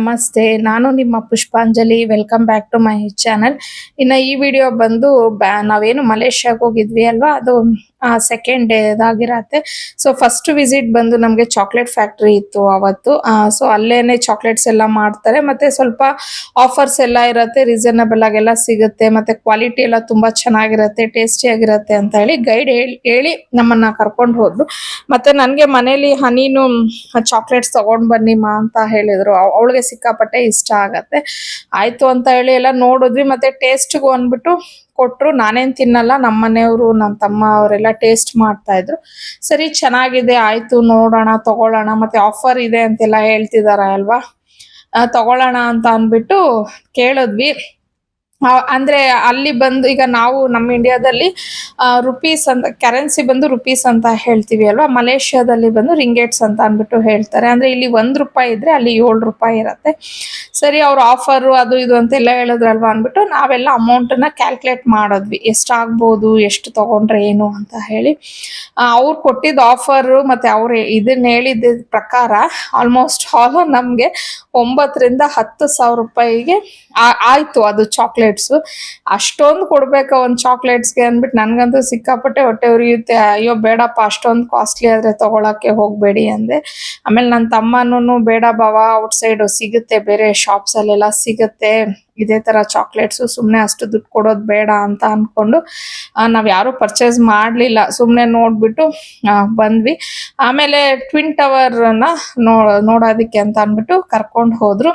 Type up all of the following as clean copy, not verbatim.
ನಮಸ್ತೆ, ನಾನು ನಿಮ್ಮ Pushpanjali. Welcome back to my channel. ಇನ್ನು ಈ ವಿಡಿಯೋ ಬಂದು ನಾವೇನು ಮಲೇಷ್ಯಾಗೆ ಹೋಗಿದ್ವಿ ಅಲ್ವಾ, ಅದು ಸೆಕೆಂಡ್ ಡೇ ಆಗಿರತ್ತೆ. ಸೊ ಫಸ್ಟ್ ವಿಸಿಟ್ ಬಂದು ನಮಗೆ ಚಾಕ್ಲೇಟ್ ಫ್ಯಾಕ್ಟ್ರಿ ಇತ್ತು ಅವತ್ತು. ಸೊ ಅಲ್ಲೇನೆ ಚಾಕ್ಲೇಟ್ಸ್ ಎಲ್ಲ ಮಾಡ್ತಾರೆ, ಮತ್ತೆ ಸ್ವಲ್ಪ ಆಫರ್ಸ್ ಎಲ್ಲ ಇರುತ್ತೆ, ರೀಸನಬಲ್ ಆಗೆಲ್ಲ ಸಿಗುತ್ತೆ, ಮತ್ತೆ ಕ್ವಾಲಿಟಿ ಎಲ್ಲ ತುಂಬಾ ಚೆನ್ನಾಗಿರುತ್ತೆ, ಟೇಸ್ಟಿ ಆಗಿರುತ್ತೆ ಅಂತ ಹೇಳಿ ಗೈಡ್ ಹೇಳಿ ನಮ್ಮನ್ನ ಕರ್ಕೊಂಡು ಹೋದ್ರು. ಮತ್ತೆ ನನ್ಗೆ ಮನೇಲಿ ಹನಿನು ಚಾಕ್ಲೇಟ್ಸ್ ತಗೊಂಡ್ ಬನ್ನಿ ಮಾ ಅಂತ ಹೇಳಿದ್ರು. ಅವಳಿಗೆ ಸಿಕ್ಕಾಪಟ್ಟೆ ಇಷ್ಟ ಆಗತ್ತೆ. ಆಯ್ತು ಅಂತ ಹೇಳಿ ಎಲ್ಲ ನೋಡಿದ್ವಿ, ಮತ್ತೆ ಟೇಸ್ಟ್ಗೂ ಅಂದ್ಬಿಟ್ಟು ಕೊಟ್ರು. ನಾನೇನ್ ತಿನ್ನಲ್ಲ, ನಮ್ಮ ಮನೆಯವರು ನನ್ನ ತಮ್ಮ ಅವರೆಲ್ಲ ಟೇಸ್ಟ್ ಮಾಡ್ತಾ ಇದ್ರು. ಸರಿ ಚೆನ್ನಾಗಿದೆ, ಆಯ್ತು ನೋಡೋಣ ತಗೊಳ್ಳೋಣ, ಮತ್ತೆ ಆಫರ್ ಇದೆ ಅಂತೆಲ್ಲ ಹೇಳ್ತಿದಾರ ಅಲ್ವಾ, ತಗೊಳ್ಳೋಣ ಅಂತ ಅಂದ್ಬಿಟ್ಟು ಕೇಳಿದ್ವಿ. ಅಂದ್ರೆ ಅಲ್ಲಿ ಬಂದು ಈಗ ನಾವು ನಮ್ಮ ಇಂಡಿಯಾದಲ್ಲಿ ರುಪೀಸ್ ಅಂತ ಕರೆನ್ಸಿ ಬಂದು ರುಪೀಸ್ ಅಂತ ಹೇಳ್ತೀವಿ ಅಲ್ವಾ, ಮಲೇಷ್ಯಾದಲ್ಲಿ ಬಂದು ರಿಂಗೇಟ್ಸ್ ಅಂತ ಅಂದ್ಬಿಟ್ಟು ಹೇಳ್ತಾರೆ. ಅಂದ್ರೆ ಇಲ್ಲಿ ₹1 ಇದ್ರೆ ಅಲ್ಲಿ ₹7 ಇರತ್ತೆ. ಸರಿ, ಅವ್ರ ಆಫರು ಅದು ಇದು ಅಂತೆಲ್ಲ ಹೇಳಿದ್ರಲ್ವಾ ಅಂದ್ಬಿಟ್ಟು ನಾವೆಲ್ಲ ಅಮೌಂಟನ್ನ ಕ್ಯಾಲ್ಕುಲೇಟ್ ಮಾಡಿದ್ವಿ, ಎಷ್ಟಾಗ್ಬೋದು, ಎಷ್ಟು ತಗೊಂಡ್ರೆ ಏನು ಅಂತ ಹೇಳಿ. ಅವ್ರು ಕೊಟ್ಟಿದ್ದ ಆಫರು ಮತ್ತೆ ಅವ್ರು ಇದನ್ನ ಹೇಳಿದ ಪ್ರಕಾರ ಆಲ್ಮೋಸ್ಟ್ ಆಲ್ ನಮ್ಗೆ 9,000-10,000 ಆಯ್ತು ಅದು ಚಾಕ್ಲೇಟ್ಸ್. ಅಷ್ಟೊಂದು ಕೊಡ್ಬೇಕ ಒಂದ್ ಚಾಕ್ಲೇಟ್ಸ್ಗೆ ಅಂದ್ಬಿಟ್ಟು ನನ್ಗಂತೂ ಸಿಕ್ಕಾಪಟ್ಟೆ ಹೊಟ್ಟೆ ಉರಿಯುತ್ತೆ. ಅಯ್ಯೋ ಬೇಡಪ್ಪ, ಅಷ್ಟೊಂದು ಕಾಸ್ಟ್ಲಿ ಆದ್ರೆ ತಗೊಳಕ್ಕೆ ಹೋಗ್ಬೇಡಿ ಅಂದೆ. ಆಮೇಲೆ ನನ್ನ ತಮ್ಮನೂ ಬೇಡ ಬಾವ, ಔಟ್ ಸೈಡ್ ಸಿಗುತ್ತೆ, ಬೇರೆ ಶಾಪ್ಸ್ ಅಲ್ಲೆಲ್ಲ ಸಿಗುತ್ತೆ ಇದೇ ತರ ಚಾಕ್ಲೇಟ್ಸ್, ಸುಮ್ನೆ ಅಷ್ಟು ದುಡ್ಡು ಕೊಡೋದು ಬೇಡ ಅಂತ ಅನ್ಕೊಂಡು ನಾವ್ ಯಾರು ಪರ್ಚೇಸ್ ಮಾಡ್ಲಿಲ್ಲ, ಸುಮ್ನೆ ನೋಡ್ಬಿಟ್ಟು ಬಂದ್ವಿ. ಆಮೇಲೆ ಟ್ವಿನ್ ಟವರ್ ನ ನೋಡೋದಿಕ್ಕೆ ಅಂತ ಅನ್ಬಿಟ್ಟು ಕರ್ಕೊಂಡು ಹೋದ್ರು.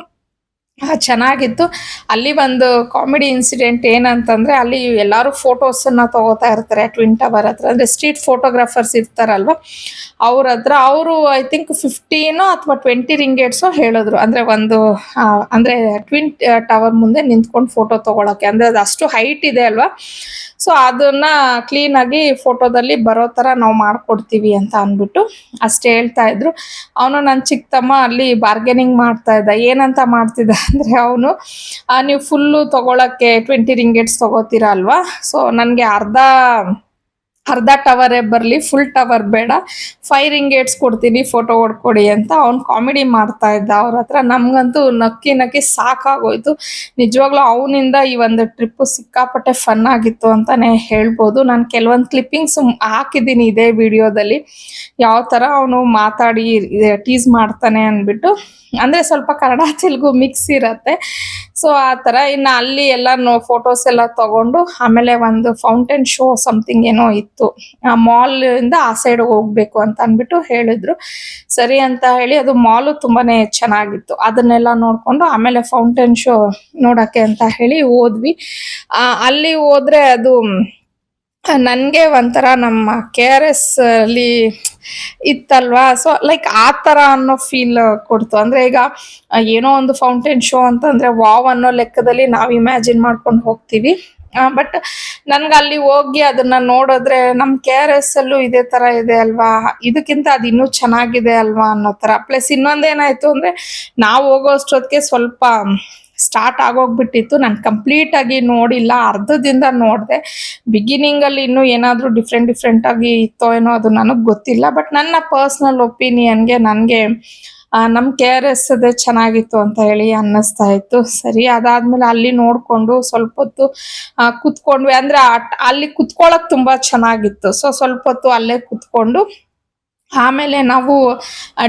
ಚೆನ್ನಾಗಿತ್ತು. ಅಲ್ಲಿ ಒಂದು ಕಾಮಿಡಿ ಇನ್ಸಿಡೆಂಟ್ ಏನಂತಂದ್ರೆ, ಅಲ್ಲಿ ಎಲ್ಲಾರು ಫೋಟೋಸ್ ಅನ್ನ ತಗೋತಾ ಇರ್ತಾರೆ ಟ್ವಿನ್ ಟವರ್ ಹತ್ರ. ಅಂದ್ರೆ ಸ್ಟ್ರೀಟ್ ಫೋಟೋಗ್ರಾಫರ್ಸ್ ಇರ್ತಾರಲ್ವಾ, ಅವ್ರ ಹತ್ರ ಅವರು ಐ ಥಿಂಕ್ 15 ಅಥವಾ 20 ರಿಂಗೇಟ್ಸ್ ಹೇಳಿದ್ರು. ಅಂದ್ರೆ ಒಂದು ಅಂದ್ರೆ ಟ್ವಿನ್ ಟವರ್ ಮುಂದೆ ನಿಂತ್ಕೊಂಡು ಫೋಟೋ ತಗೊಳಕ್ಕೆ, ಅಂದ್ರೆ ಅದು ಅಷ್ಟು ಹೈಟ್ ಇದೆ ಅಲ್ವಾ. ಸೊ ಅದನ್ನ ಕ್ಲೀನ್ ಆಗಿ ಫೋಟೋದಲ್ಲಿ ಬರೋ ತರ ನಾವು ಮಾಡ್ಕೊಡ್ತೀವಿ ಅಂತ ಅಂದ್ಬಿಟ್ಟು ಅಷ್ಟೇ ಹೇಳ್ತಾ ಇದ್ರು. ಅವನು ನನ್ನ ಚಿಕ್ಕ ತಮ್ಮ ಅಲ್ಲಿ ಬಾರ್ಗೇನಿಂಗ್ ಮಾಡ್ತಾ ಇದ್ದ. ಏನಂತ ಮಾಡ್ತಿದ್ದ ಅಂದ್ರೆ, ಅವನು ನೀವು ಫುಲ್ಲು ತಗೊಳಕ್ಕೆ 20 ರಿಂಗೇಟ್ಸ್ ತಗೋತೀರಾ ಅಲ್ವಾ, ಸೊ ನನ್ಗೆ ಅರ್ಧ ಟವರೇ ಬರಲಿ, ಫುಲ್ ಟವರ್ ಬೇಡ, 5 ರಿಂಗೇಟ್ಸ್ ಕೊಡ್ತೀನಿ, ಫೋಟೋ ಹೊಡ್ಕೊಡಿ ಅಂತ ಅವ್ನು ಕಾಮಿಡಿ ಮಾಡ್ತಾ ಇದ್ದ ಅವ್ರ ಹತ್ರ. ನಮ್ಗಂತೂ ನಕ್ಕಿ ಸಾಕಾಗೋಯ್ತು. ನಿಜವಾಗ್ಲೂ ಅವನಿಂದ ಈ ಒಂದು ಟ್ರಿಪ್ ಸಿಕ್ಕಾಪಟ್ಟೆ ಫನ್ ಆಗಿತ್ತು ಅಂತಾನೆ ಹೇಳ್ಬೋದು. ನಾನು ಕೆಲವೊಂದು ಕ್ಲಿಪ್ಪಿಂಗ್ಸ್ ಹಾಕಿದ್ದೀನಿ ಇದೇ ವಿಡಿಯೋದಲ್ಲಿ, ಯಾವ ತರ ಅವನು ಮಾತಾಡಿ ಟೀಸ್ ಮಾಡ್ತಾನೆ ಅಂದ್ಬಿಟ್ಟು. ಅಂದ್ರೆ ಸ್ವಲ್ಪ ಕನ್ನಡ ತೆಲುಗು ಮಿಕ್ಸ್ ಇರತ್ತೆ. ಸೊ ಆ ತರ. ಇನ್ನು ಅಲ್ಲಿ ಎಲ್ಲ ಫೋಟೋಸ್ ಎಲ್ಲ ತಗೊಂಡು ಆಮೇಲೆ ಒಂದು ಫೌಂಟೇನ್ ಶೋ ಸಮಥಿಂಗ್ ಏನೋ ಇತ್ತು, ಮಾಲ್ ಇಂದ ಆ ಸೈಡ್ ಹೋಗ್ಬೇಕು ಅಂತ ಅನ್ಬಿಟ್ಟು ಹೇಳಿದ್ರು. ಸರಿ ಅಂತ ಹೇಳಿ, ಅದು ಮಾಲು ತುಂಬಾನೇ ಚೆನ್ನಾಗಿತ್ತು, ಅದನ್ನೆಲ್ಲ ನೋಡ್ಕೊಂಡು ಆಮೇಲೆ ಫೌಂಟೇನ್ ಶೋ ನೋಡಕ್ಕೆ ಅಂತ ಹೇಳಿ ಹೋದ್ವಿ. ಅಲ್ಲಿ ಹೋದ್ರೆ ಅದು ನನ್ಗೆ ಒಂಥರ ನಮ್ಮ KRS ಅಲ್ಲಿ ಇತ್ತಲ್ವಾ, ಸೊ ಲೈಕ್ ಆ ತರ ಅನ್ನೋ ಫೀಲ್ ಕೊಡ್ತು. ಅಂದ್ರೆ ಈಗ ಏನೋ ಒಂದು ಫೌಂಟೇನ್ ಶೋ ಅಂತಂದ್ರೆ ವಾವ್ ಅನ್ನೋ ಲೆಕ್ಕದಲ್ಲಿ ನಾವು ಇಮ್ಯಾಜಿನ್ ಮಾಡ್ಕೊಂಡು ಹೋಗ್ತೀವಿ. ಬಟ್ ನನ್ಗೆ ಅಲ್ಲಿ ಹೋಗಿ ಅದನ್ನ ನೋಡಿದ್ರೆ ನಮ್ KRS ಅಲ್ಲೂ ಇದೇ ತರ ಇದೆ ಅಲ್ವಾ, ಇದಕ್ಕಿಂತ ಅದು ಇನ್ನೂ ಚೆನ್ನಾಗಿದೆ ಅಲ್ವಾ ಅನ್ನೋ ತರ. ಪ್ಲಸ್ ಇನ್ನೊಂದೇನಾಯ್ತು ಅಂದ್ರೆ, ನಾವು ಹೋಗೋಷ್ಟೊತ್ತಿಗೆ ಸ್ವಲ್ಪ ಸ್ಟಾರ್ಟ್ ಆಗೋಗ್ಬಿಟ್ಟಿತ್ತು. ನಾನು ಕಂಪ್ಲೀಟ್ ಆಗಿ ನೋಡಿಲ್ಲ, ಅರ್ಧದಿಂದ ನೋಡಿದೆ. ಬಿಗಿನಿಂಗ್ ಅಲ್ಲಿ ಇನ್ನೂ ಏನಾದ್ರೂ ಡಿಫ್ರೆಂಟ್ ಆಗಿ ಇತ್ತೋ ಏನೋ, ಅದು ನನಗ್ ಗೊತ್ತಿಲ್ಲ. ಬಟ್ ನನ್ನ ಪರ್ಸನಲ್ ಒಪಿನಿಯನ್ಗೆ ನನ್ಗೆ ನಮ್ KRS ಅದೇ ಚೆನ್ನಾಗಿತ್ತು ಅಂತ ಹೇಳಿ ಅನ್ನಿಸ್ತಾ ಇತ್ತು. ಸರಿ, ಅದಾದ್ಮೇಲೆ ಅಲ್ಲಿ ನೋಡ್ಕೊಂಡು ಸ್ವಲ್ಪ ಹೊತ್ತು ಕುತ್ಕೊಂಡ್ವಿ. ಅಂದ್ರೆ ಅಲ್ಲಿ ಕುತ್ಕೊಳಕ್ ತುಂಬಾ ಚೆನ್ನಾಗಿತ್ತು. ಸೊ ಸ್ವಲ್ಪ ಹೊತ್ತು ಅಲ್ಲೇ ಕುತ್ಕೊಂಡು ಆಮೇಲೆ ನಾವು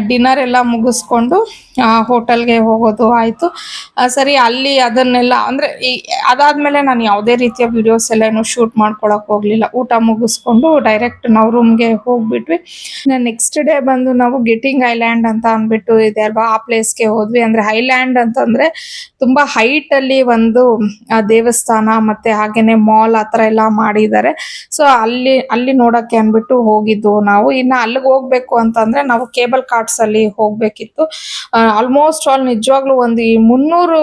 ಡಿನ್ನರ್ ಎಲ್ಲ ಮುಗಿಸ್ಕೊಂಡು ಹೋಟೆಲ್ಗೆ ಹೋಗೋದು ಆಯ್ತು. ಸರಿ, ಅಲ್ಲಿ ಅದನ್ನೆಲ್ಲ ಅಂದ್ರೆ ಅದಾದ್ಮೇಲೆ ನಾನು ಯಾವುದೇ ರೀತಿಯ ವಿಡಿಯೋಸ್ ಎಲ್ಲ ಏನು ಶೂಟ್ ಮಾಡ್ಕೊಳಕ್ ಹೋಗ್ಲಿಲ್ಲ. ಊಟ ಮುಗಿಸ್ಕೊಂಡು ಡೈರೆಕ್ಟ್ ನಾವು ರೂಮ್ಗೆ ಹೋಗ್ಬಿಟ್ವಿ. ನೆಕ್ಸ್ಟ್ ಡೇ ಬಂದು ನಾವು ಗೆಟಿಂಗ್ ಐಲ್ಯಾಂಡ್ ಅಂತ ಅಂದ್ಬಿಟ್ಟು ಇದೆ ಅಲ್ವಾ, ಆ ಪ್ಲೇಸ್ಗೆ ಹೋದ್ವಿ. ಅಂದ್ರೆ ಐಲ್ಯಾಂಡ್ ಅಂತಂದ್ರೆ ತುಂಬಾ ಹೈಟ್ ಅಲ್ಲಿ ಒಂದು ದೇವಸ್ಥಾನ ಮತ್ತೆ ಹಾಗೇನೆ ಮಾಲ್ ಆತರ ಎಲ್ಲ ಮಾಡಿದ್ದಾರೆ. ಸೊ ಅಲ್ಲಿ ನೋಡಕ್ಕೆ ಅನ್ಬಿಟ್ಟು ಹೋಗಿದ್ದು ನಾವು. ಇನ್ನು ಅಲ್ಲಿಗೆ ಹೋಗ್ಬೇಕು ಅಂತಂದ್ರೆ ನಾವು ಕೇಬಲ್ ಕಾರ್ಟ್ಸ್ ಅಲ್ಲಿ ಹೋಗ್ಬೇಕಿತ್ತು. ಆಲ್ಮೋಸ್ಟ್ ಆಲ್ ನಿಜವಾಗ್ಲೂ ಒಂದು 300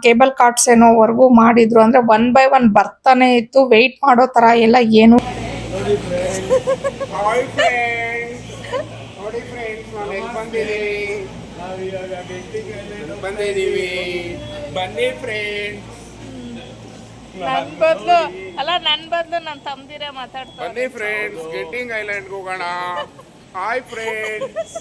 ಕೇಬಲ್ ಕಾರ್ಟ್ಸ್ ಏನೋವರೆಗೂ ಮಾಡಿದ್ರು. ಅಂದ್ರೆ 1 by 1 ಬರ್ತಾನೆ ಇತ್ತು, ವೆಯ್ಟ್ ಮಾಡೋ ತರ ಎಲ್ಲ ಏನು. ನನ್ ಬದ್ಲು ನನ್ನ ತಮ್ಮದಿರೇ ಮಾತಾಡ್ತಾರೆ. ಬನ್ನಿ ಫ್ರೆಂಡ್ಸ್, ಗೆಟಿಂಗ್ ಐಲ್ಯಾಂಡ್ ಹೋಗೋಣ. Hi friends.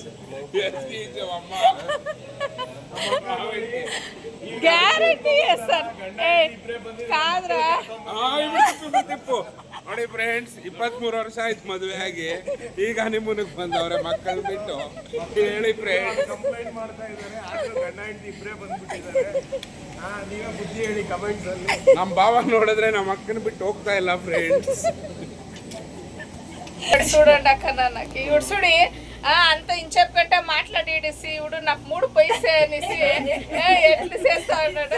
ಗ್ಯಾರಂಟಿ ಸರ್ ನೋಡಿ ಫ್ರೆಂಡ್ಸ್, 23 ವರ್ಷ ಆಯ್ತು ಮದುವೆ ಆಗಿ, ಈಗ ನಿಮ್ಮನಿಗೆ ಬಂದವ್ರೆ ಮಕ್ಕಳು ಬಿಟ್ಟು. ಹೇಳಿ ಫ್ರೆಂಡ್ಸ್. ಕಂಪ್ಲೇಂಟ್ ಮಾಡ್ತಾ ಇದ್ದಾರೆ, ಆದ್ರೂ ಗಂಡ ಹೆಂಡತಿ ಇಬ್ಬರೇ ಬಂದ್ಬಿಟ್ಟಿದ್ದಾರೆ. ನೀವೇ ಬುದ್ಧಿ ಹೇಳಿ ಕಮೆಂಟ್ಸ್ ಅಲ್ಲಿ. ನಮ್ಮ ಭಾವ ನೋಡಿದ್ರೆ ನಮ್ಮ ಅಕ್ಕನ ಬಿಟ್ಟು ಹೋಗ್ತಾ ಇಲ್ಲ ಫ್ರೆಂಡ್ಸ್. చూడండి అక్క నాన్నకి ఇవిడు చూడి అంత ఇంచెప్పుకంటే మాట్లాడేసి ఇవిడు నాకు 3 పైసే అనేసి ఎట్లు చేస్తా ఉన్నాడు.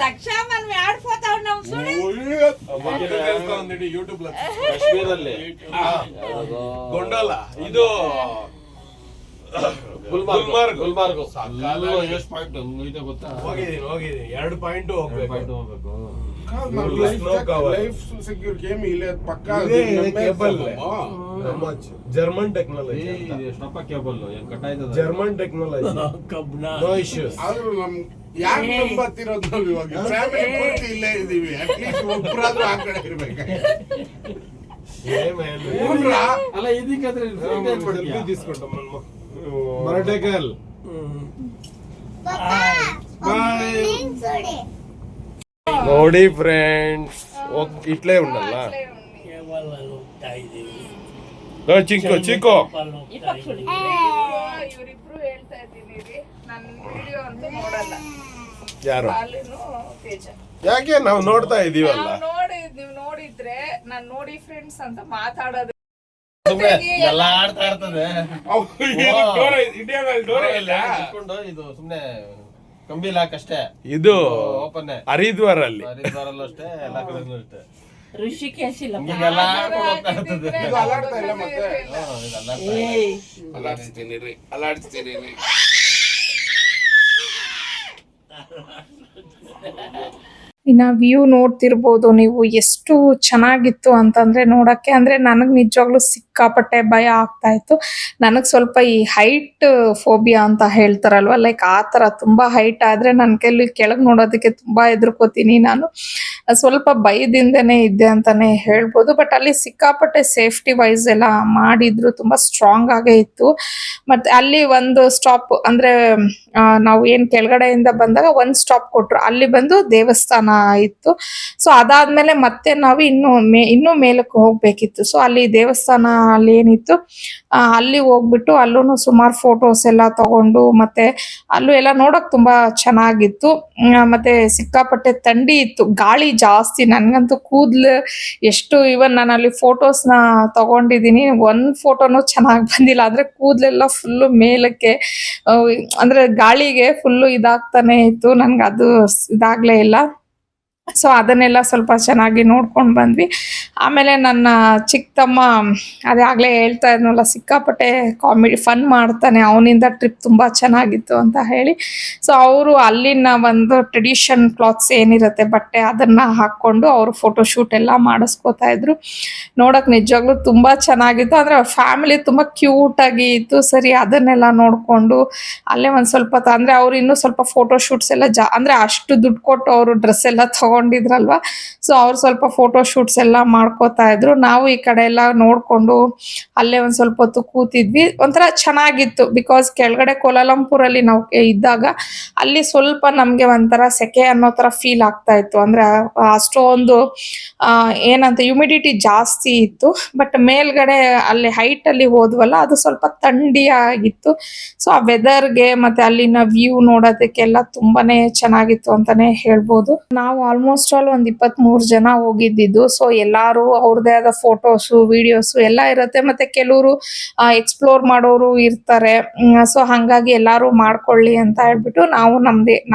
తక్షణ మనం ఆడిపోతా ఉన్నాం చూడు. ಯೂಟ್ಯೂಬ್ ಕಾಶ್ಮೀರಲ್ಲಿ ಗೊಂಡೋಲ ಇದು ಗುಲ್ಮಾರ್ಗ್ ಹೋಗಿದ್ದೀನಿ 2 ಪಾಯಿಂಟ್ ಹೋಗ್ಬೇಕು. ಲೈಫ್ ಸೆಕ್ಯೂರ್ ಗೇಮ್ ಇಲ್ಲೇ ಪಕ್ಕಾ German technology, German technology, no issues. ಆದ್ರೂ ನಮ್ ಯಾಕೆ ನಂಬತ್ತಿರೋದು ನಾವು ಇವಾಗ ಫ್ಯಾಮಿಲಿ ಪೂರ್ತಿ ಇಲ್ಲೇ ಇದೀವಿ, ಅಟ್ಲೀಸ್ಟ್ ಒಬ್ಬರಾದ್ರೂ ಆ ಕಡೆ ಇರ್ಬೇಕು. ಅಲ್ಲ ಇದಕ್ಕಾದ್ರೆ తీసుకుంటాం మరటకల్. ನೋಡಿ ಫ್ರೆಂಡ್ಸ್, ಇಟ್ಲೇ ಉಂಡಲ್ಲ ಚಿಕ್ಕೋ ಚಿಕ್ಕೋ. ಇವರಿಬ್ರು ಹೇಳ್ತಾ ಇದ್ದೀನಿ ನನ್ನ ವಿಡಿಯೋ ಅಂತೂ ನೋಡಲ್ಲ ಯಾರು? ಅಲ್ಲಿನೂ ತೇಜ. ಯಾಕೆ ನಾವು ನೋಡ್ತಾ ಇದೀವಲ್ಲ. ನೀವು ನೋಡಿದ್ರೆ ನಾನು ನೋಡಿ ಫ್ರೆಂಡ್ಸ್ ಅಂತ ಮಾತಾಡೋದು ಎಲ್ಲ ಆಡ್ತಾ ಇರ್ತದೆ. ಇದು ಸುಮ್ನೆ ಕಂಬಿ ಲಾಕ್ ಅಷ್ಟೇ. ಇದು ಓಪನ್ ಹರಿದ್ವಾರ್ ಅಲ್ಲಿ ಅಷ್ಟೇ, ಎಲ್ಲ ಕಡೆನೂ ಅಷ್ಟೇ. ಋಷಿಕೇಶ್ ಇಲ್ಲ ಹಿಂಗೆಲ್ಲ ಆಡ್ಕೊಂಡು ಹೋಗ್ತಾ ಇರ್ತದೆ. ಅಲ್ಲಾಡಿಸ್ತೀನಿ. ಇನ್ನ ವ್ಯೂ ನೋಡ್ತಿರ್ಬೋದು ನೀವು, ಎಷ್ಟು ಚೆನ್ನಾಗಿತ್ತು ಅಂತಂದ್ರೆ ನೋಡಕ್ಕೆ. ಅಂದ್ರೆ ನನಗ್ ನಿಜವಾಗ್ಲೂ ಸಿಕ್ಕಾಪಟ್ಟೆ ಭಯ ಆಗ್ತಾ ಇತ್ತು. ನನಗ್ ಸ್ವಲ್ಪ ಈ ಹೈಟ್ ಫೋಬಿಯಾ ಅಂತ ಹೇಳ್ತಾರಲ್ವಾ, ಲೈಕ್ ಆ ತರ ತುಂಬಾ ಹೈಟ್ ಆದ್ರೆ ನನ್ ಕೈಲಿ ಕೆಳಗ್ ನೋಡೋದಕ್ಕೆ ತುಂಬಾ ಹೆದರ್ಕೋತೀನಿ ನಾನು. ಸ್ವಲ್ಪ ಭಯದಿಂದನೇ ಇದ್ದೆ ಅಂತಾನೆ ಹೇಳ್ಬೋದು. ಬಟ್ ಅಲ್ಲಿ ಸಿಕ್ಕಾಪಟ್ಟೆ ಸೇಫ್ಟಿ ವೈಸ್ ಎಲ್ಲ ಮಾಡಿದ್ರು, ತುಂಬಾ ಸ್ಟ್ರಾಂಗ್ ಆಗೇ ಇತ್ತು. ಮತ್ತೆ ಅಲ್ಲಿ ಒಂದು ಸ್ಟಾಪ್ ಅಂದ್ರೆ ನಾವು ಏನ್ ಕೆಳಗಡೆಯಿಂದ ಬಂದಾಗ ಒಂದ್ ಸ್ಟಾಪ್ ಕೊಟ್ರು, ಅಲ್ಲಿ ಬಂದು ದೇವಸ್ಥಾನ ಇತ್ತು. ಸೊ ಅದಾದ್ಮೇಲೆ ಮತ್ತೆ ನಾವು ಇನ್ನೂ ಮೇಲಕ್ಕೆ ಹೋಗ್ಬೇಕಿತ್ತು. ಸೊ ಅಲ್ಲಿ ದೇವಸ್ಥಾನ ಅಲ್ಲಿ ಏನಿತ್ತು ಅಲ್ಲಿ ಹೋಗ್ಬಿಟ್ಟು ಅಲ್ಲೂ ಸುಮಾರು ಫೋಟೋಸ್ ಎಲ್ಲ ತಗೊಂಡು, ಮತ್ತೆ ಅಲ್ಲೂ ಎಲ್ಲ ನೋಡಕ್ ತುಂಬಾ ಚೆನ್ನಾಗಿತ್ತು. ಮತ್ತೆ ಸಿಕ್ಕಾಪಟ್ಟೆ ಥಂಡಿ ಇತ್ತು, ಗಾಳಿ ಜಾಸ್ತಿ. ನನ್ಗಂತೂ ಕೂದ್ಲು ಎಷ್ಟು, ಇವನ್ ನಾನು ಅಲ್ಲಿ ಫೋಟೋಸ್ನ ತಗೊಂಡಿದ್ದೀನಿ, ಒಂದ್ ಫೋಟೋನು ಚೆನ್ನಾಗಿ ಬಂದಿಲ್ಲ. ಅಂದ್ರೆ ಕೂದ್ಲೆಲ್ಲ ಫುಲ್ಲು ಮೇಲಕ್ಕೆ, ಅಂದ್ರೆ ಗಾಳಿಗೆ ಫುಲ್ಲು ಇದಾಗ್ತಾನೆ ಇತ್ತು. ನನ್ಗೆ ಅದು ಇದಾಗ್ಲೇ ಇಲ್ಲ. ಸೊ ಅದನ್ನೆಲ್ಲ ಸ್ವಲ್ಪ ಚೆನ್ನಾಗಿ ನೋಡ್ಕೊಂಡು ಬಂದ್ವಿ. ಆಮೇಲೆ ನನ್ನ ಚಿಕ್ಕ ತಮ್ಮ ಅದೇ ಆಗ್ಲೇ ಹೇಳ್ತಾ ಇದ್ನಲ್ಲ, ಸಿಕ್ಕಾಪಟ್ಟೆ ಕಾಮಿಡಿ ಫನ್ ಮಾಡ್ತಾನೆ, ಅವನಿಂದ ಟ್ರಿಪ್ ತುಂಬ ಚೆನ್ನಾಗಿತ್ತು ಅಂತ ಹೇಳಿ. ಸೊ ಅವರು ಅಲ್ಲಿನ ಒಂದು ಟ್ರೆಡಿಷನ್ ಕ್ಲಾತ್ಸ್ ಏನಿರುತ್ತೆ ಬಟ್ಟೆ, ಅದನ್ನು ಹಾಕ್ಕೊಂಡು ಅವರು ಫೋಟೋಶೂಟ್ ಎಲ್ಲ ಮಾಡಿಸ್ಕೋತಾ ಇದ್ರು. ನೋಡೋಕೆ ನಿಜವಾಗ್ಲೂ ತುಂಬ ಚೆನ್ನಾಗಿತ್ತು. ಅಂದರೆ ಅವ್ರ ಫ್ಯಾಮಿಲಿ ತುಂಬ ಕ್ಯೂಟಾಗಿ ಇತ್ತು. ಸರಿ ಅದನ್ನೆಲ್ಲ ನೋಡಿಕೊಂಡು ಅಲ್ಲೇ ಒಂದು ಸ್ವಲ್ಪ ಅಂದರೆ ಅವ್ರು ಇನ್ನೂ ಸ್ವಲ್ಪ ಫೋಟೋಶೂಟ್ಸ್ ಎಲ್ಲ ಅಂದರೆ ಅಷ್ಟು ದುಡ್ಡು ಕೊಟ್ಟು ಅವರು ಡ್ರೆಸ್ ಎಲ್ಲ ತಗೊಂಡಿದ್ರಲ್ವ. ಸೊ ಅವ್ರು ಸ್ವಲ್ಪ ಫೋಟೋ ಶೂಟ್ಸ್ ಎಲ್ಲ ಮಾಡ್ಕೋತಾ ಇದ್ರು. ನಾವು ಈ ಕಡೆ ಎಲ್ಲ ನೋಡ್ಕೊಂಡು ಅಲ್ಲೇ ಒಂದ್ ಸ್ವಲ್ಪ ಹೊತ್ತು ಕೂತಿದ್ವಿ. ಒಂಥರ ಚೆನ್ನಾಗಿತ್ತು. ಬಿಕಾಸ್ ಕೆಳಗಡೆ ಕೋಲಾಲಂಪುರಲ್ಲಿ ನಾವು ಇದ್ದಾಗ ಅಲ್ಲಿ ಸ್ವಲ್ಪ ನಮ್ಗೆ ಒಂಥರ ಸೆಕೆ ಅನ್ನೋ ತರ ಫೀಲ್ ಆಗ್ತಾ ಇತ್ತು. ಅಂದ್ರೆ ಅಷ್ಟೊಂದು ಏನಂತ ಹ್ಯುಮಿಡಿಟಿ ಜಾಸ್ತಿ ಇತ್ತು. ಬಟ್ ಮೇಲ್ಗಡೆ ಅಲ್ಲಿ ಹೈಟ್ ಅಲ್ಲಿ ಹೋದ್ವಲ್ಲ, ಅದು ಸ್ವಲ್ಪ ಥಂಡಿಯಾಗಿತ್ತು. ಸೊ ಆ ವೆದರ್ಗೆ ಮತ್ತೆ ಅಲ್ಲಿನ ವ್ಯೂ ನೋಡೋದಕ್ಕೆಲ್ಲ ತುಂಬಾನೇ ಚೆನ್ನಾಗಿತ್ತು ಅಂತಾನೆ ಹೇಳ್ಬೋದು. ನಾವು ಆಲ್ಮೋಸ್ಟ್ ಆಲ್ ಒಂದ್ 23 ಜನ ಹೋಗಿದ್ದಿದ್ದು. ಸೊ ಎಲ್ಲಾರು ಅವ್ರದೇ ಆದ ಫೋಟೋಸು ವಿಡಿಯೋಸು ಎಲ್ಲ ಇರುತ್ತೆ. ಮತ್ತೆ ಕೆಲವರು ಎಕ್ಸ್ಪ್ಲೋರ್ ಮಾಡೋರು ಇರ್ತಾರೆ. ಸೊ ಹಂಗಾಗಿ ಎಲ್ಲಾರು ಮಾಡ್ಕೊಳ್ಳಿ ಅಂತ ಹೇಳ್ಬಿಟ್ಟು ನಾವು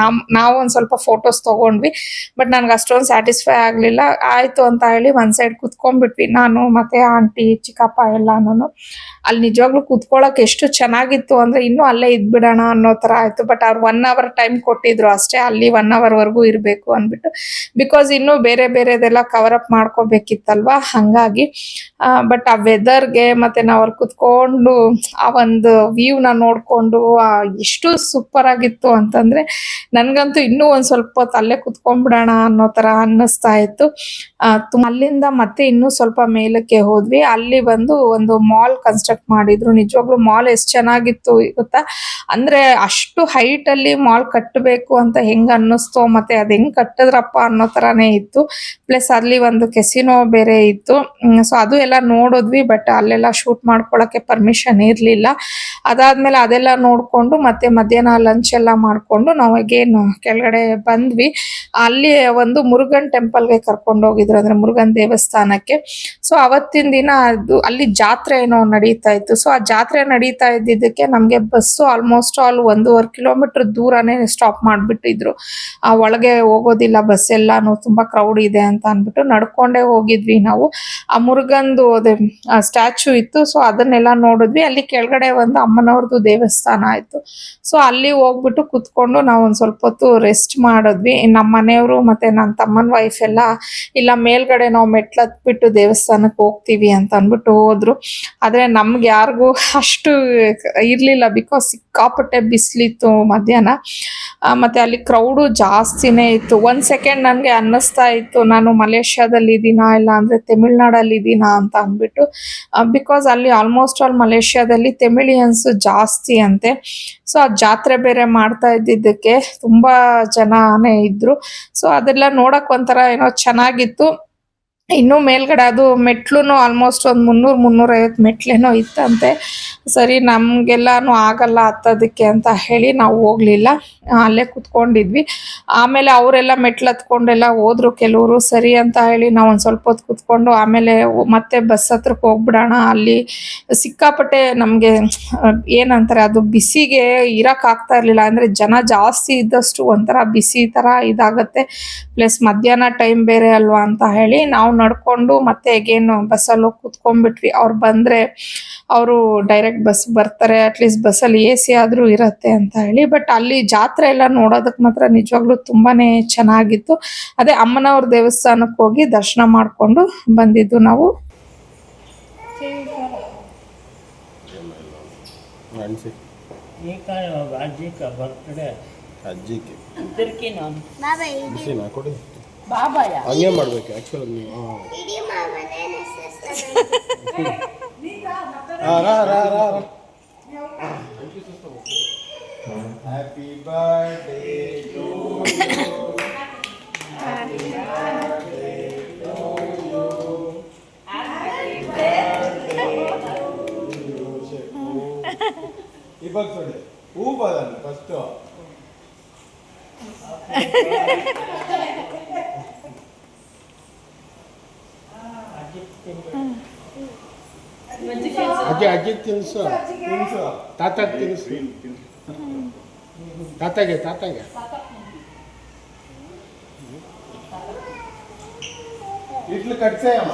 ಒಂದ್ ಸ್ವಲ್ಪ ಫೋಟೋಸ್ ತಗೊಂಡ್ವಿ. ಬಟ್ ನನ್ಗೆ ಅಷ್ಟೊಂದು ಸ್ಯಾಟಿಸ್ಫೈ ಆಗ್ಲಿಲ್ಲ. ಆಯ್ತು ಅಂತ ಹೇಳಿ ಒಂದ್ ಸೈಡ್ ಕುತ್ಕೊಂಡ್ಬಿಟ್ವಿ, ನಾನು ಮತ್ತೆ ಆಂಟಿ ಚಿಕ್ಕಪ್ಪ ಎಲ್ಲಾನು. ಅಲ್ಲಿ ನಿಜವಾಗ್ಲೂ ಕುತ್ಕೊಳಕ್ ಎಷ್ಟು ಚೆನ್ನಾಗಿತ್ತು ಅಂದ್ರೆ ಇನ್ನೂ ಅಲ್ಲೇ ಇದ್ಬಿಡೋಣ ಅನ್ನೋ ತರ ಆಯ್ತು. ಬಟ್ ಅವ್ರು 1 hour ಟೈಮ್ ಕೊಟ್ಟಿದ್ರು ಅಷ್ಟೇ, ಅಲ್ಲಿ 1 hour ವರ್ಗೂ ಇರ್ಬೇಕು ಅಂದ್ಬಿಟ್ಟು. ಬಿಕಾಸ್ ಇನ್ನೂ ಬೇರೆ ಬೇರೆದೆಲ್ಲ ಕವರ್ ಅಪ್ ಮಾಡ್ಕೋಬೇಕಿತ್ತಲ್ವಾ ಹಾಗಾಗಿ. ಬಟ್ ಆ ವೆದರ್ಗೆ ಮತ್ತೆ ನಾವು ಅಲ್ಲಿ ಕುತ್ಕೊಂಡು ಆ ಒಂದು ವ್ಯೂನ ನೋಡ್ಕೊಂಡು ಎಷ್ಟು ಸೂಪರ್ ಆಗಿತ್ತು ಅಂತಂದ್ರೆ ನನ್ಗಂತೂ ಇನ್ನೂ ಒಂದ್ ಸ್ವಲ್ಪ ಹೊತ್ತು ಅಲ್ಲೇ ಕುತ್ಕೊಂಡ್ಬಿಡೋಣ ಅನ್ನೋ ತರ ಅನ್ನಿಸ್ತಾ ಇತ್ತು. ಅಲ್ಲಿಂದ ಮತ್ತೆ ಇನ್ನೂ ಸ್ವಲ್ಪ ಮೇಲಕ್ಕೆ ಹೋದ್ವಿ. ಅಲ್ಲಿ ಬಂದು ಒಂದು ಮಾಲ್ ಕನ್ಸ್ಟ್ರಕ್ಟ್ ಮಾಡಿದ್ರು. ನಿಜವಾಗ್ಲೂ ಮಾಲ್ ಎಷ್ಟ್ ಚೆನ್ನಾಗಿತ್ತು ಗೊತ್ತಾ, ಅಂದ್ರೆ ಅಷ್ಟು ಹೈಟ್ ಅಲ್ಲಿ ಮಾಲ್ ಕಟ್ಟಬೇಕು ಅಂತ ಹೆಂಗ್ ಅನ್ನಿಸ್ತೋ ಮತ್ತೆ ಅದ್ ಹೆಂಗ್ ಕಟ್ಟಿದ್ರಪ್ಪ ಅನ್ನೋ ತರಾನೇ ಇತ್ತು. ಪ್ಲಸ್ ಅಲ್ಲಿ ಒಂದು ಕೆಸಿನೋ ಬೇರೆ ಇತ್ತು. ಸೊ ಅದು ಎಲ್ಲ ನೋಡಿದ್ವಿ, ಬಟ್ ಅಲ್ಲೆಲ್ಲ ಶೂಟ್ ಮಾಡ್ಕೊಳಕ್ಕೆ ಪರ್ಮಿಷನ್ ಇರ್ಲಿಲ್ಲ. ಅದಾದ್ಮೇಲೆ ಅದೆಲ್ಲ ನೋಡ್ಕೊಂಡು ಮತ್ತೆ ಮಧ್ಯಾಹ್ನ ಲಂಚ್ ಎಲ್ಲ ಮಾಡ್ಕೊಂಡು ನಾವು ಅಗೇನ್ ಕೆಳಗಡೆ ಬಂದ್ವಿ. ಅಲ್ಲಿ ಒಂದು ಮುರುಗನ್ ಟೆಂಪಲ್ಗೆ ಕರ್ಕೊಂಡು ಹೋಗಿದ್ರು, ಅಂದ್ರೆ ಮುರುಗನ್ ದೇವಸ್ಥಾನಕ್ಕೆ. ಸೊ ಅವತ್ತಿನ ದಿನ ಅದು ಅಲ್ಲಿ ಜಾತ್ರೆ ಏನೋ ನಡೀತಾ ಇತ್ತು. ಸೊ ಆ ಜಾತ್ರೆ ನಡೀತಾ ಇದ್ದಿದ್ದಕ್ಕೆ ನಮ್ಗೆ ಬಸ್ಸು ಆಲ್ಮೋಸ್ಟ್ ಆಲ್ 1.5 ಕಿಲೋಮೀಟರ್ ದೂರನೇ ಸ್ಟಾಪ್ ಮಾಡ್ಬಿಟ್ಟಿದ್ರು. ಆ ಒಳಗೆ ಹೋಗೋದಿಲ್ಲ ಬಸ್ ಎಲ್ಲಾನು, ತುಂಬಾ ಕ್ರೌಡ್ ಇದೆ ಅಂತ ಅನ್ಬಿಟ್ಟು ನಡ್ಕೊಂಡೇ ಹೋಗಿದ್ವಿ ನಾವು. ಆ ಮುರುಗನ್ದು ಅದೇ ಸ್ಟ್ಯಾಚು ಇತ್ತು. ಸೊ ಅದನ್ನೆಲ್ಲ ನೋಡಿದ್ವಿ. ಅಲ್ಲಿ ಕೆಳಗಡೆ ಒಂದು ಅಮ್ಮನವ್ರದ್ದು ದೇವಸ್ಥಾನ ಆಯ್ತು. ಸೊ ಅಲ್ಲಿ ಹೋಗ್ಬಿಟ್ಟು ಕುತ್ಕೊಂಡು ನಾವು ಒಂದ್ ಸ್ವಲ್ಪ ಹೊತ್ತು ರೆಸ್ಟ್ ಮಾಡಿದ್ವಿ. ನಮ್ಮ ಮನೆಯವರು ಮತ್ತೆ ನನ್ನ ತಮ್ಮನ ವೈಫ್ ಎಲ್ಲ ಇಲ್ಲ ಮೇಲ್ಗಡೆ ನಾವು ಮೆಟ್ಲತ್ಬಿಟ್ಟು ದೇವಸ್ಥಾನಕ್ಕೆ ಹೋಗ್ತೀವಿ ಅಂತ ಅನ್ಬಿಟ್ಟು ಹೋದ್ರು. ಆದ್ರೆ ನಮ್ಗೆ ಯಾರಿಗೂ ಅಷ್ಟು ಇರ್ಲಿಲ್ಲ, ಬಿಕಾಸ್ ಸಿಕ್ಕಾಪಟ್ಟೆ ಬಿಸಿಲಿತ್ತು ಮಧ್ಯಾಹ್ನ. ಮತ್ತೆ ಅಲ್ಲಿ ಕ್ರೌಡು ಜಾಸ್ತಿನೇ ಇತ್ತು. 1 ಸೆಕೆಂಡ್ ನನ್ಗೆ ಅನ್ನಿಸ್ತಾ ಇತ್ತು ನಾನು ಮಲೇಷ್ಯಾದಲ್ಲಿ ಇದೀನಾ ಇಲ್ಲ ಅಂದ್ರೆ ತಮಿಳ್ನಾಡಲ್ಲಿ ಇದೀನಾ ಅಂತ ಅಂದ್ಬಿಟ್ಟು. ಬಿಕಾಸ್ ಅಲ್ಲಿ ಆಲ್ಮೋಸ್ಟ್ ಆಲ್ ಮಲೇಷ್ಯಾದಲ್ಲಿ ತಮಿಳಿಯನ್ಸ್ ಜಾಸ್ತಿ ಅಂತೆ. ಸೊ ಆ ಜಾತ್ರೆ ಬೇರೆ ಮಾಡ್ತಾ ಇದ್ದಿದ್ದಕ್ಕೆ ತುಂಬಾ ಜನನೇ ಇದ್ರು. ಸೊ ಅದೆಲ್ಲ ನೋಡಕ್ ಒಂಥರ ಏನೋ ಚೆನ್ನಾಗಿತ್ತು. ಇನ್ನು ಮೇಲ್ಗಡೆ ಅದು ಮೆಟ್ಲುನು ಆಲ್ಮೋಸ್ಟ್ ಒಂದು 300-350 ಮೆಟ್ಲೇನೋ ಇತ್ತಂತೆ. ಸರಿ ನಮ್ಗೆಲ್ಲಾನು ಆಗಲ್ಲ ಹತ್ತೋದಕ್ಕೆ ಅಂತ ಹೇಳಿ ನಾವು ಹೋಗ್ಲಿಲ್ಲ, ಅಲ್ಲೇ ಕುತ್ಕೊಂಡಿದ್ವಿ. ಆಮೇಲೆ ಅವರೆಲ್ಲ ಮೆಟ್ಲು ಹತ್ಕೊಂಡೆಲ್ಲ ಹೋದ್ರು ಕೆಲವರು. ಸರಿ ಅಂತ ಹೇಳಿ ನಾವು ಒಂದ್ ಸ್ವಲ್ಪ ಹೊತ್ತು ಕುತ್ಕೊಂಡು ಆಮೇಲೆ ಮತ್ತೆ ಬಸ್ ಹತ್ರಕ್ಕೆ ಹೋಗ್ಬಿಡೋಣ. ಅಲ್ಲಿ ಸಿಕ್ಕಾಪಟ್ಟೆ ನಮ್ಗೆ ಏನಂತಾರೆ ಅದು ಬಿಸಿಗೆ ಇರಕ್ ಆಗ್ತಾ ಇರ್ಲಿಲ್ಲ. ಅಂದ್ರೆ ಜನ ಜಾಸ್ತಿ ಇದ್ದಷ್ಟು ಒಂಥರ ಬಿಸಿ ತರ ಇದಾಗತ್ತೆ. ಪ್ಲಸ್ ಮಧ್ಯಾಹ್ನ ಟೈಮ್ ಬೇರೆ ಅಲ್ವಾ ಅಂತ ಹೇಳಿ ನಾವು ನಡ್ಕೊಂಡು ಮತ್ತೆ ಅಗೇನ್ ಬಸ್ಸಲ್ಲಿ ಹೋಗಿ ಕುತ್ಕೊಂಡ್ಬಿಟ್ವಿ. ಅವ್ರು ಬಂದ್ರೆ ಅವರು ಡೈರೆಕ್ಟ್ ಬಸ್ ಬರ್ತಾರೆ, ಅಟ್ಲೀಸ್ಟ್ ಬಸ್ಸಲ್ಲಿ AC ಆದ್ರೂ ಇರತ್ತೆ ಅಂತ ಹೇಳಿ. ಬಟ್ ಅಲ್ಲಿ ಜಾತ್ರೆ ಎಲ್ಲ ನೋಡೋದಕ್ಕೆ ಮಾತ್ರ ನಿಜವಾಗ್ಲೂ ತುಂಬಾನೇ ಚೆನ್ನಾಗಿತ್ತು. ಅದೇ ಅಮ್ಮನವ್ರ ದೇವಸ್ಥಾನಕ್ಕೆ ಹೋಗಿ ದರ್ಶನ ಮಾಡ್ಕೊಂಡು ಬಂದಿದ್ದು ನಾವು. ಹಂಗೆ ಮಾಡ್ಬೇಕು ಆಕ್ಚುಲಿ ನೀವು. Happy birthday to you, happy birthday to you, happy birthday to you. ಇವಾಗ ನೋಡಿ ಹೂ ಬದಲು ಫಸ್ಟು. ಅಜ್ಜಿ ತಿನ್ಸು, ತಾತಗೆ ತಿನ್ಸು, ತಾತಗೆ ಇಟ್ಲು ಕಟ್ಸೇಯಮ್ಮ.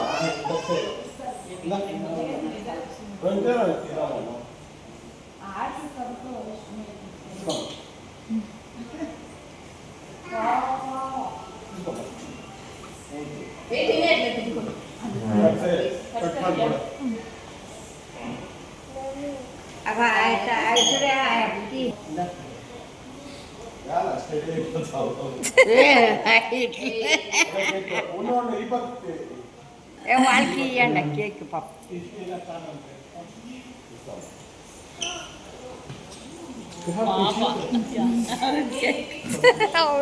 వాళ్ళకి ఇవ్వండి కేక్ పాప.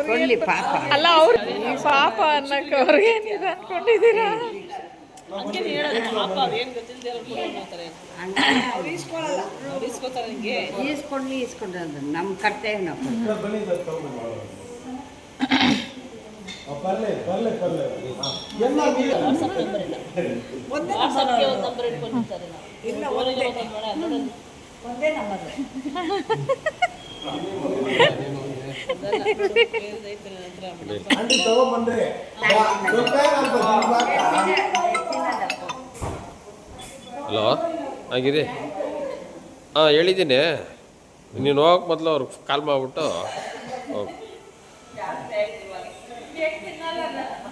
ಕೊಡ್ಲಿ ಪಾಪ. ಅಲ್ಲ ಅವ್ರು ಪಾಪ ಅನ್ನಕ್ಕೆ ಅವ್ರಿಗೇನಿದೆ ಅನ್ಕೊಂಡಿದ್ದೀರಾ? ಈಸ್ಕೊಂಡ್ರೆ ನಮ್ಮ ಕರ್ತವ್ಯ ನಾವು. ಹಲೋ ಆಗಿದೆ. ಹೇಳಿದ್ದೀನಿ, ನೀನು ಹೋಗಕ್ಕೆ ಮೊದಲು ಅವ್ರಿಗೆ ಕಾಲ್ ಮಾಡಿಬಿಟ್ಟು ಹೋಗಿ.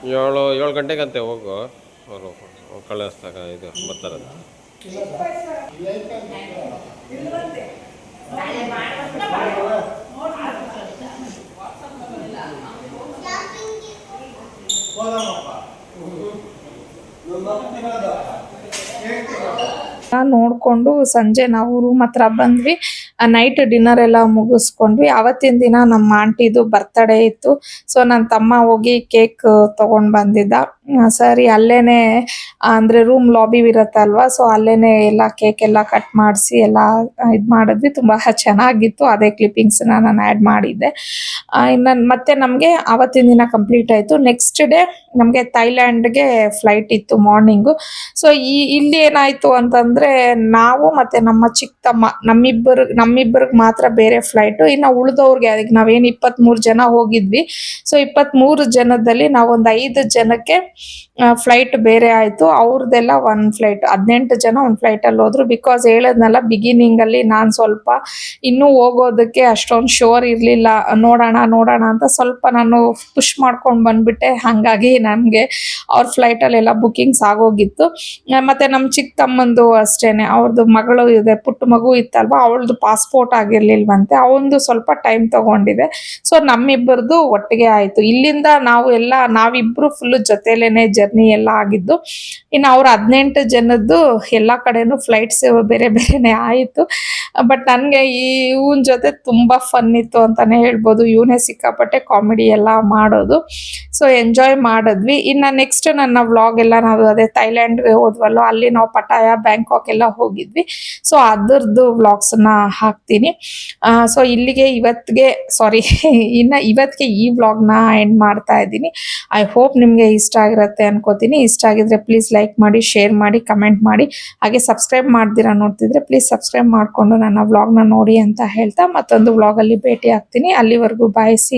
ಏಳು ಗಂಟೆಗಂತೆ ಹೋಗು, ಅವರು ಕಳಿಸ್ದಾಗ ಇದು ಬರ್ತಾರಂತೆ. ನೋಡ್ಕೊಂಡು ಸಂಜೆ ನಾವು ರೂಮ್ ಹತ್ರ ಬಂದ್ವಿ. ನೈಟ್ ಡಿನ್ನರ್ ಎಲ್ಲ ಮುಗಿಸ್ಕೊಂಡ್ವಿ. ಅವತ್ತಿನ ದಿನ ನಮ್ಮ ಆಂಟಿದು ಬರ್ತಡೇ ಇತ್ತು. ಸೊ ನನ್ನ ತಮ್ಮ ಹೋಗಿ ಕೇಕ್ ತಗೊಂಡ್ ಬಂದಿದ್ದ. ಸರಿ ಅಲ್ಲೇನೆ ಅಂದ್ರೆ ರೂಮ್ ಲಾಬಿ ಇರತ್ತಲ್ವಾ, ಸೊ ಅಲ್ಲೇನೆ ಎಲ್ಲ ಕೇಕ್ ಎಲ್ಲ ಕಟ್ ಮಾಡಿಸಿ ಎಲ್ಲ ಇದು ಮಾಡಿದ್ವಿ. ತುಂಬಾ ಚೆನ್ನಾಗಿತ್ತು. ಅದೇ ಕ್ಲಿಪ್ಪಿಂಗ್ಸ್ ನಾನು ಆ್ಯಡ್ ಮಾಡಿದ್ದೆ. ಇನ್ನು ಮತ್ತೆ ನಮಗೆ ಅವತ್ತಿನ ದಿನ ಕಂಪ್ಲೀಟ್ ಆಯಿತು. ನೆಕ್ಸ್ಟ್ ಡೇ ನಮಗೆ ಥೈಲ್ಯಾಂಡ್ಗೆ ಫ್ಲೈಟ್ ಇತ್ತು ಮಾರ್ನಿಂಗು. ಸೊ ಇಲ್ಲಿ ಏನಾಯಿತು ಅಂತಂದರೆ, ನಾವು ಮತ್ತು ನಮ್ಮ ಚಿಕ್ಕ ತಮ್ಮ ನಮ್ಮಿಬ್ಬರಿಗೆ ಮಾತ್ರ ಬೇರೆ ಫ್ಲೈಟು. ಇನ್ನು ಉಳಿದವ್ರಿಗೆ ಅದಕ್ಕೆ ನಾವೇನು 23 ಜನ ಹೋಗಿದ್ವಿ. ಸೊ 23 ಜನದಲ್ಲಿ ನಾವೊಂದು 5 ಜನಕ್ಕೆ ಫ್ಲೈಟ್ ಬೇರೆ ಆಯಿತು. ಅವ್ರದ್ದೆಲ್ಲ ಒಂದು ಫ್ಲೈಟ್ 18 ಜನ ಒಂದು ಫ್ಲೈಟಲ್ಲಿ ಹೋದ್ರು. ಬಿಕಾಸ್ ಹೇಳದ್ನಲ್ಲ, ಬಿಗಿನಿಂಗಲ್ಲಿ ನಾನು ಸ್ವಲ್ಪ ಇನ್ನೂ ಹೋಗೋದಕ್ಕೆ ಅಷ್ಟೊಂದು ಶೋರ್ ಇರಲಿಲ್ಲ. ನೋಡೋಣ ಅಂತ ಸ್ವಲ್ಪ ನಾನು ಪುಷ್ ಮಾಡ್ಕೊಂಡು ಬಂದ್ಬಿಟ್ಟೆ. ಹಾಗಾಗಿ ನನಗೆ ಅವ್ರ ಫ್ಲೈಟಲ್ಲೆಲ್ಲ ಬುಕ್ಕಿಂಗ್ಸ್ ಆಗೋಗಿತ್ತು. ಮತ್ತು ನಮ್ಮ ಚಿಕ್ಕ ತಮ್ಮಂದು ಅಷ್ಟೇ, ಅವ್ರದ್ದು ಮಗಳು ಇದೆ, ಪುಟ್ಟ ಮಗು ಇತ್ತಲ್ವ, ಅವಳದು ಪಾಸ್ಪೋರ್ಟ್ ಆಗಿರ್ಲಿಲ್ವಂತೆ. ಅವನದು ಸ್ವಲ್ಪ ಟೈಮ್ ತಗೊಂಡಿದೆ. ಸೊ ನಮ್ಮಿಬ್ಬರದು ಒಟ್ಟಿಗೆ ಆಯಿತು. ಇಲ್ಲಿಂದ ನಾವಿಬ್ಬರು ಫುಲ್ಲು ಜೊತೆಲೇನೆ ಜರ್ನಿ ಎಲ್ಲ ಆಗಿದ್ದು. ಇನ್ನು ಅವ್ರ 18 ಜನದ್ದು ಎಲ್ಲ ಕಡೆನೂ ಫ್ಲೈಟ್ಸ್ ಬೇರೆ ಬೇರೆನೆ ಆಯಿತು. ಬಟ್ ನನಗೆ ಇವನ ಜೊತೆ ತುಂಬ ಫನ್ ಇತ್ತು ಅಂತಾನೆ ಹೇಳ್ಬೋದು. ಇವನೇ ಸಿಕ್ಕಾಪಟ್ಟೆ ಕಾಮಿಡಿ ಎಲ್ಲ ಮಾಡೋದು. ಸೊ ಎಂಜಾಯ್ ಮಾಡಿದ್ವಿ. ಇನ್ನು ನೆಕ್ಸ್ಟ್ ನನ್ನ ವ್ಲಾಗ್ ಎಲ್ಲ ನಾವು ಅದೇ ಥೈಲ್ಯಾಂಡ್ಗೆ ಹೋದ್ವಲ್ಲೋ, ಅಲ್ಲಿ ನಾವು ಪಟಾಯ, ಬ್ಯಾಂಕಾಕ್ ಎಲ್ಲ ಹೋಗಿದ್ವಿ. ಸೊ ಅದರದ್ದು ವ್ಲಾಗ್ಸನ್ನ ಹಾಕ್ತೀನಿ. ಸೊ ಇಲ್ಲಿಗೆ ಇವತ್ತಿಗೆ ಈ ವ್ಲಾಗ್ನ ಎಂಡ್ ಮಾಡ್ತಾ ಇದ್ದೀನಿ. ಐ ಹೋಪ್ ನಿಮಗೆ ಇಷ್ಟ ಆಗಿರುತ್ತೆ ಅನ್ಕೋತೀನಿ. ಇಷ್ಟ ಆಗಿದ್ರೆ ಪ್ಲೀಸ್ ಲೈಕ್ ಮಾಡಿ, ಶೇರ್ ಮಾಡಿ, ಕಮೆಂಟ್ ಮಾಡಿ. ಹಾಗೆ ಸಬ್ಸ್ಕ್ರೈಬ್ ಮಾಡ್ದಿರಾ ನೋಡ್ತಿದ್ರೆ ಪ್ಲೀಸ್ ಸಬ್ಸ್ಕ್ರೈಬ್ ಮಾಡಿಕೊಂಡು ನನ್ನ ವ್ಲಾಗ್ನ ನೋಡಿ ಅಂತ ಹೇಳ್ತಾ ಮತ್ತೊಂದು ವ್ಲಾಗಲ್ಲಿ ಭೇಟಿ ಆಗ್ತೀನಿ. ಅಲ್ಲಿವರೆಗೂ ಬಾಯ್. C you.